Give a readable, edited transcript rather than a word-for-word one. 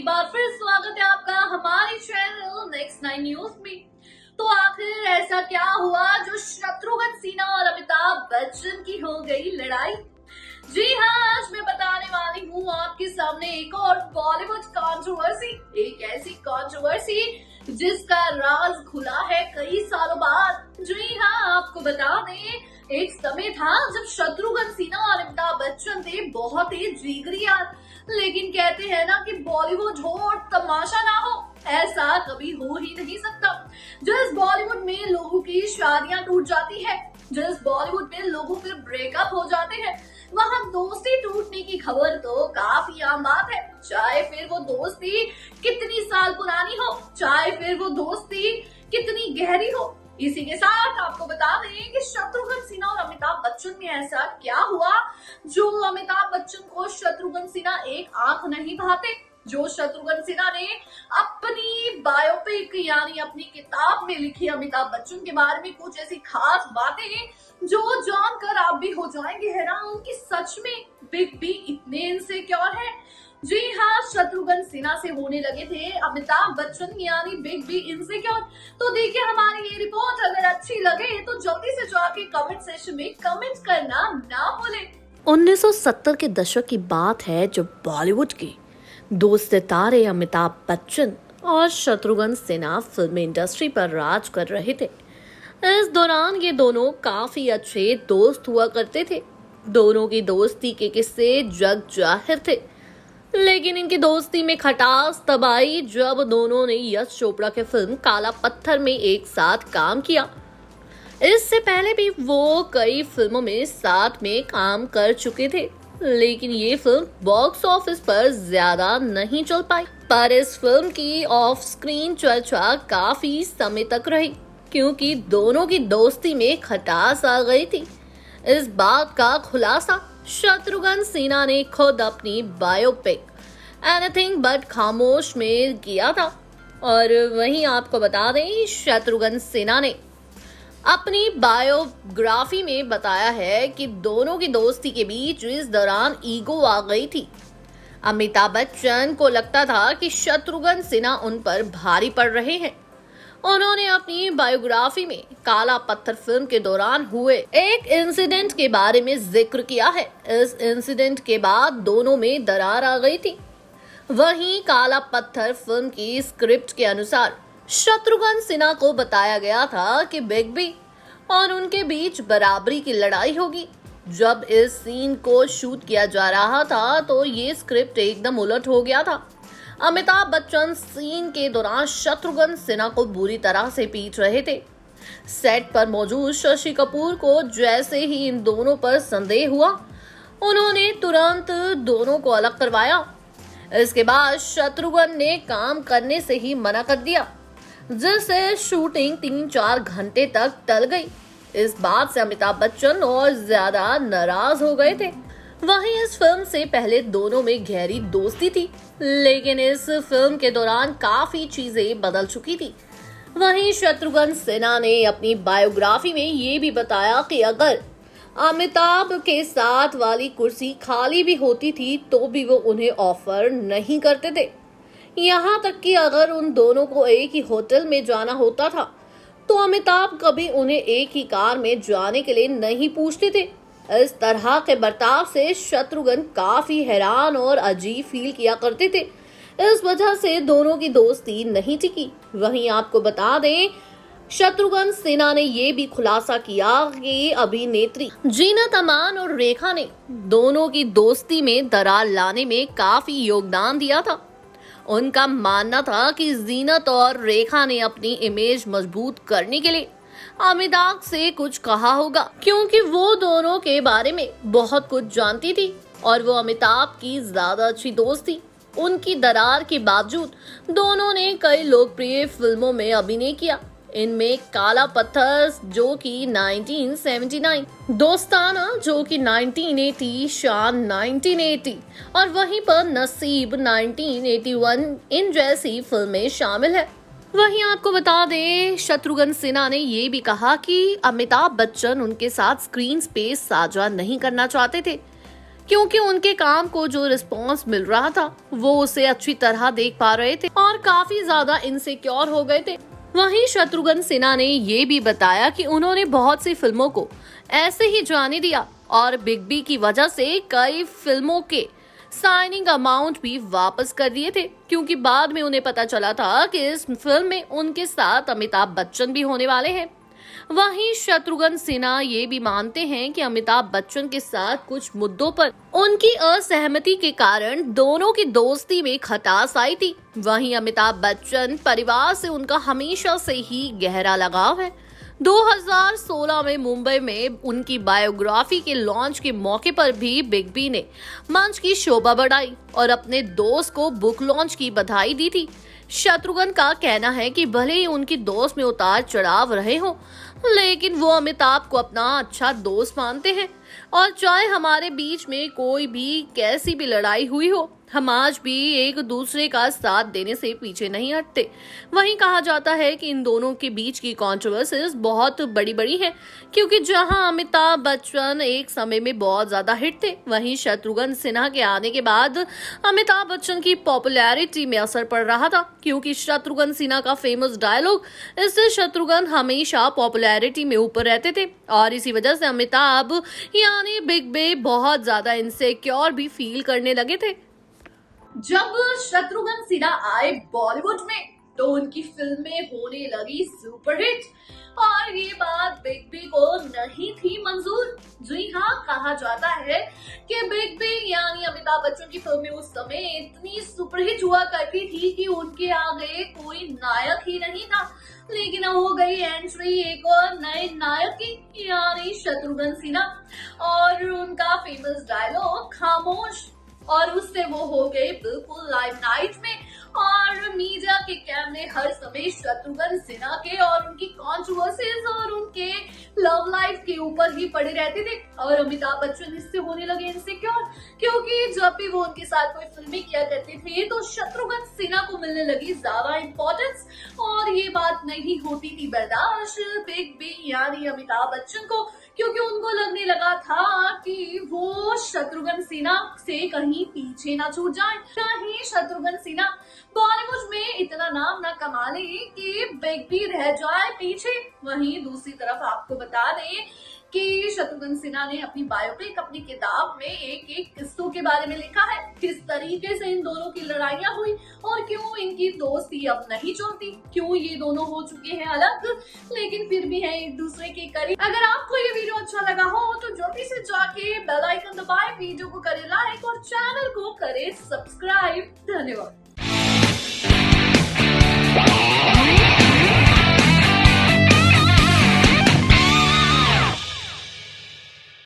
बार फिर स्वागत है आपका हमारे चैनल नेक्स्ट 9 न्यूज में। तो आखिर ऐसा क्या हुआ जो शत्रुघ्न सिन्हा और अमिताभ बच्चन की हो गई लड़ाई? जी हाँ, आज मैं बताने वाली हूँ आपके सामने एक और बॉलीवुड कंट्रोवर्सी, एक ऐसी कंट्रोवर्सी जिसका राज खुला है कई सालों बाद। जी हाँ, आपको बता दें, एक समय था जब शत्रुघ्न सिन्हा और अमिताभ बच्चन थे बहुत ही जिगरी यार, लेकिन कहते हैं ना कि बॉलीवुड हो और तमाशा ना हो, ऐसा कभी हो ही नहीं सकता। जिस बॉलीवुड में लोगों की शादियां टूट जाती है, जिस बॉलीवुड में लोगों के ब्रेकअप हो जाते हैं, वहाँ दोस्ती टूटने की खबर तो काफी आम बात है। चाहे फिर वो दोस्ती कितनी साल पुरानी हो, चाहे फिर वो दोस्ती कितनी गहरी हो। इसी के साथ आपको बता दें कि शत्रुघ्न सिन्हा और अमिताभ बच्चन में ऐसा क्या हुआ जो अमिताभ बच्चन को शत्रुघ्न सिन्हा एक आंख नहीं भाते, जो शत्रुघ्न सिन्हा ने अपनी बायोपिक यानी अपनी किताब में लिखी अमिताभ बच्चन के बारे में कुछ ऐसी खास बातें जो जानकर आप भी हो जाएंगे हैरान कि सच में बिग बी इतने इनसिक्योर है। जी हाँ, शत्रुघ्न सिन्हा से होने लगे थे अमिताभ बच्चन यानी बिग बी इनसिक्योर। तो देखिए हमारी ये रिपोर्ट, अगर अच्छी लगे तो जल्दी से जाके कमेंट सेक्शन में कमेंट करना ना भूलें। 1970 के दशक की बात है जब बॉलीवुड के दो सितारे अमिताभ बच्चन और शत्रुघ्न सिन्हा फिल्म इंडस्ट्री पर राज कर रहे थे। इस दौरान ये दोनों काफी अच्छे दोस्त हुआ करते थे। दोनों की दोस्ती के किस्से जग जाहिर थे, लेकिन इनकी दोस्ती में खटास तब आई जब दोनों ने यश चोपड़ा के फिल्म काला पत्थर में एक साथ काम किया। इससे पहले भी वो कई फिल्मों में साथ में काम कर चुके थे, लेकिन ये फिल्म बॉक्स ऑफिस पर ज्यादा नहीं चल पाई। पर इस फिल्म की ऑफ स्क्रीन चर्चा काफी समय तक रही, क्योंकि दोनों की दोस्ती में खटास आ गई थी। इस बात का खुलासा शत्रुघ्न सिन्हा ने खुद अपनी बायोपिक एनीथिंग बट खामोश में किया था, और वहीं आपको बता दें शत्रुघ्न सिन्हा ने अपनी बायोग्राफी में बताया है कि दोनों की दोस्ती के बीच इस दौरान ईगो आ गई थी। अमिताभ बच्चन को लगता था कि शत्रुघ्न सिन्हा उन पर भारी पड़ रहे हैं। उन्होंने अपनी बायोग्राफी में काला पत्थर फिल्म के दौरान हुए एक इंसिडेंट के बारे में जिक्र किया है। इस इंसिडेंट के बाद दोनों में दरार आ गई थी। वहीं काला पत्थर फिल्म की स्क्रिप्ट के अनुसार शत्रुघ्न सिन्हा को बताया गया था कि बिग बी और उनके बीच बराबरी की लड़ाई होगी। जब इस सीन को शूट किया जा रहा था तो ये स्क्रिप्ट एकदम उलट हो गया था। अमिताभ बच्चन सीन के दौरान शत्रुघ्न सिन्हा को बुरी तरह से पीट रहे थे। सेट पर मौजूद शशि कपूर को जैसे ही इन दोनों पर संदेह हुआ, उन्होंने तुरंत दोनों को अलग करवाया। इसके बाद शत्रुघ्न ने काम करने से ही मना कर दिया, जिससे शूटिंग 3-4 घंटे तक टल गई। इस बात से अमिताभ बच्चन और ज्यादा नाराज हो गए थे। वहीं इस फिल्म से पहले दोनों में गहरी दोस्ती थी, लेकिन इस फिल्म के दौरान काफी चीजें बदल चुकी थी। वहीं शत्रुघ्न सिन्हा ने अपनी बायोग्राफी में ये भी बताया कि अगर अमिताभ के साथ वाली कुर्सी खाली भी होती थी तो भी वो उन्हें ऑफर नहीं करते थे। यहाँ तक कि अगर उन दोनों को एक ही होटल में जाना होता था तो अमिताभ कभी उन्हें एक ही कार में जाने के लिए नहीं पूछते थे। इस तरह के बर्ताव से शत्रुघ्न काफी हैरान और अजीब फील किया करते थे। इस वजह से दोनों की दोस्ती नहीं टिकी। वहीं आपको बता दें, शत्रुघ्न सिन्हा ने ये भी खुलासा किया कि अभिनेत्री जीनत अमान और रेखा ने दोनों की दोस्ती में दरार लाने में काफी योगदान दिया था। उनका मानना था कि जीनत और रेखा ने अपनी इमेज मजबूत करने के लिए अमिताभ से कुछ कहा होगा, क्योंकि वो दोनों के बारे में बहुत कुछ जानती थी और वो अमिताभ की ज्यादा अच्छी दोस्त थी। उनकी दरार के बावजूद दोनों ने कई लोकप्रिय फिल्मों में अभिनय किया। इनमें काला पत्थर जो कि 1979, दोस्ताना जो कि 1980, शान 1980 और वहीं पर नसीब 1981 इन जैसी फिल्में शामिल है। वहीं आपको बता दें, शत्रुघ्न सिन्हा ने ये भी कहा कि अमिताभ बच्चन उनके साथ स्क्रीन स्पेस साझा नहीं करना चाहते थे, क्योंकि उनके काम को जो रिस्पॉन्स मिल रहा था वो उसे अच्छी तरह देख पा रहे थे और काफी ज्यादा इनसिक्योर हो गए थे। वहीं शत्रुघ्न सिन्हा ने ये भी बताया कि उन्होंने बहुत सी फिल्मों को ऐसे ही जाने दिया और बिग बी की वजह से कई फिल्मों के साइनिंग अमाउंट भी वापस कर दिए थे, क्योंकि बाद में उन्हें पता चला था कि इस फिल्म में उनके साथ अमिताभ बच्चन भी होने वाले हैं। वहीं शत्रुघ्न सिन्हा ये भी मानते हैं कि अमिताभ बच्चन के साथ कुछ मुद्दों पर उनकी असहमति के कारण दोनों की दोस्ती में खटास आई थी। वहीं अमिताभ बच्चन परिवार से उनका हमेशा से ही गहरा लगाव है। 2016 में मुंबई में उनकी बायोग्राफी के लॉन्च के मौके पर भी बिग बी ने मंच की शोभा बढ़ाई और अपने दोस्त को बुक लॉन्च की बधाई दी थी। शत्रुघ्न का कहना है कि भले ही उनकी दोस्त में उतार चढ़ाव रहे हों, लेकिन वो अमिताभ को अपना अच्छा दोस्त मानते हैं और चाहे हमारे बीच में कोई भी कैसी भी लड़ाई हुई हो, हम आज भी एक दूसरे का साथ देने से पीछे नहीं हटते। वहीं कहा जाता है कि इन दोनों के बीच की कंट्रोवर्सीज बहुत बड़ी हैं, क्योंकि जहां अमिताभ बच्चन एक समय में बहुत ज्यादा हिट थे, वहीं शत्रुघ्न सिन्हा के आने के बाद अमिताभ बच्चन की पॉपुलैरिटी में असर पड़ रहा था, क्योंकि शत्रुघ्न सिन्हा का फेमस डायलॉग, इससे शत्रुघ्न हमेशा पॉपुलैरिटी में ऊपर रहते थे और इसी वजह से अमिताभ यानी बिग बी बहुत ज्यादा इनसिक्योर भी फील करने लगे थे। जब शत्रुघ्न सिन्हा आए बॉलीवुड में तो उनकी फिल्में होने लगी सुपरहिट और ये बात बिग बी को नहीं थी मंजूर। जी हाँ, कहा जाता है कि बिग बी यानी अमिताभ बच्चन की फिल्में उस समय इतनी सुपरहिट हुआ करती थी कि उनके आगे कोई नायक ही नहीं था। लेकिन हो गई एंट्री एक और नए नायक की यानी शत्रुघ्न सिन्हा और उनका फेमस डायलॉग खामोश, और उससे वो हो गए बिल्कुल लाइमलाइट में और मीडिया के कैमरे हर समय शत्रुघ्न सिन्हा के और उनकी कंट्रोवर्सीज और उनके लव लाइफ के ऊपर ही पड़े रहते थे और अमिताभ बच्चन इससे होने लगे इनसिक्योर, क्योंकि जब भी वो उनके साथ कोई फिल्में किया करते थे तो शत्रुघ्न सिन्हा को मिलने लगी ज्यादा इंपॉर्टेंस और ये बात नहीं होती थी बर्दाश्त बिग बी यानी अमिताभ बच्चन को, क्योंकि उनको लगने लगा था कि वो शत्रुघ्न सिन्हा से कहीं पीछे ना छूट जाए, कहीं शत्रुघ्न सिन्हा बॉलीवुड में इतना नाम ना कमा ले कि बिग बी रह जाए पीछे। वहीं दूसरी तरफ आपको बता दें कि शत्रुघ्न सिन्हा ने अपनी बायोपिक अपनी किताब में एक एक किस्सों के बारे में लिखा है, किस तरीके से इन दोनों की लड़ाइयां हुई और क्यों इनकी दोस्ती अब नहीं चलती, क्यों ये दोनों हो चुके हैं अलग लेकिन फिर भी हैं एक दूसरे के करीब। अगर आपको ये वीडियो अच्छा लगा हो तो जल्दी से जाके बेल आइकन दबाएं, वीडियो को करें लाइक और चैनल को करें सब्सक्राइब। धन्यवाद।